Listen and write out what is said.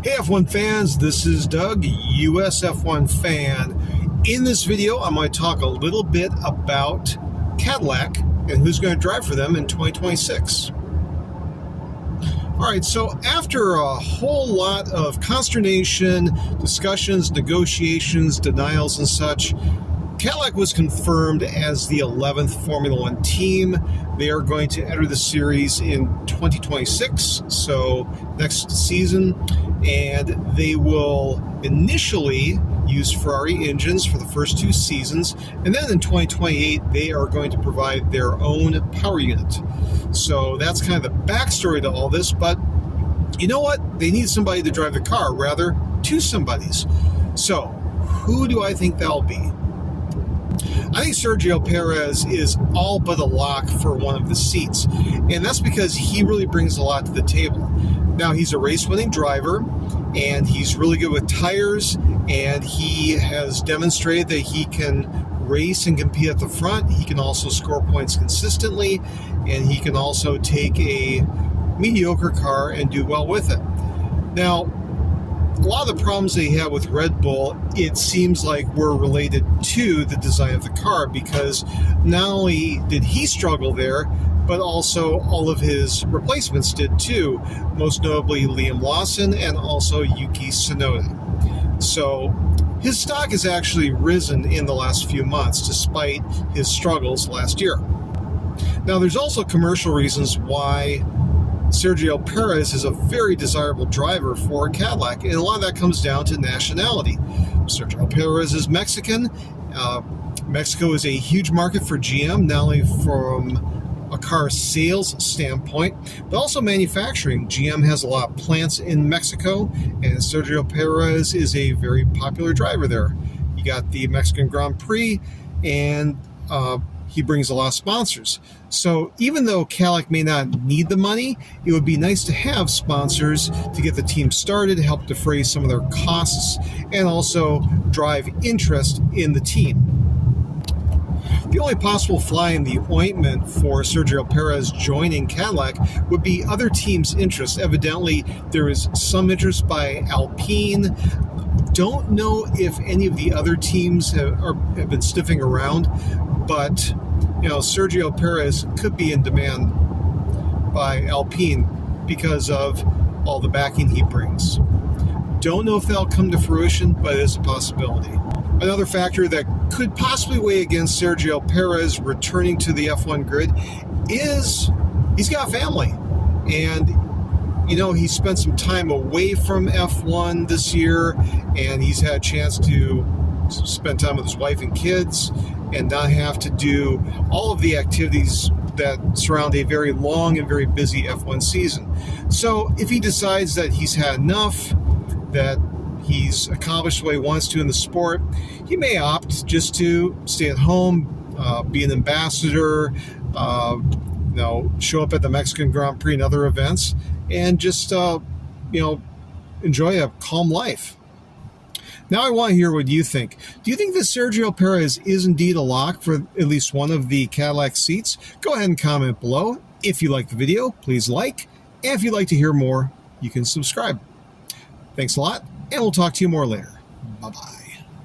Hey F1 fans, this is Doug, US F1 fan. In this video, I'm going to talk a little bit about Cadillac and who's going to drive for them in 2026. Alright, so after a whole lot of consternation, discussions, negotiations, denials and such, Cadillac was confirmed as the 11th Formula One team. They are going to enter the series in 2026, so next season, and they will initially use Ferrari engines for the first 2 seasons, and then in 2028 they are going to provide their own power unit. So that's kind of the backstory to all this, but you know what? They need somebody to drive the car, rather 2 somebodies. So who do I think that'll be? I think Sergio Perez is all but a lock for one of the seats, and that's because he really brings a lot to the table. Now, he's a race-winning driver, and he's really good with tires, and he has demonstrated that he can race and compete at the front. He can also score points consistently, and he can also take a mediocre car and do well with it. Now, a lot of the problems they have with Red Bull, it seems like were related to the design of the car, because not only did he struggle there, but also all of his replacements did too, most notably Liam Lawson and also Yuki Tsunoda. So his stock has actually risen in the last few months despite his struggles last year. Now, there's also commercial reasons why Sergio Perez is a very desirable driver for Cadillac, and a lot of that comes down to nationality. Sergio Perez is Mexican. Mexico is a huge market for GM, not only from a car sales standpoint, but also manufacturing. GM has a lot of plants in Mexico, and Sergio Perez is a very popular driver there. You got the Mexican Grand Prix, and he brings a lot of sponsors. So even though Cadillac may not need the money, it would be nice to have sponsors to get the team started, help defray some of their costs, and also drive interest in the team. The only possible fly in the ointment for Sergio Perez joining Cadillac would be other teams' interest. Evidently, there is some interest by Alpine. Don't know if any of the other teams have been sniffing around, but Sergio Perez could be in demand by Alpine because of all the backing he brings. Don't know if that'll come to fruition, but it is a possibility. Another factor that could possibly weigh against Sergio Perez returning to the F1 grid is he's got a family, and he spent some time away from F1 this year, and he's had a chance to spend time with his wife and kids and not have to do all of the activities that surround a very long and very busy F1 season. So if he decides that he's had enough, that he's accomplished what he wants to in the sport, he may opt just to stay at home, be an ambassador, show up at the Mexican Grand Prix and other events, and just enjoy a calm life. Now I want to hear what you think. Do you think that Sergio Perez is indeed a lock for at least one of the Cadillac seats? Go ahead and comment below. If you like the video, please like. And if you'd like to hear more, you can subscribe. Thanks a lot, and we'll talk to you more later. Bye-bye.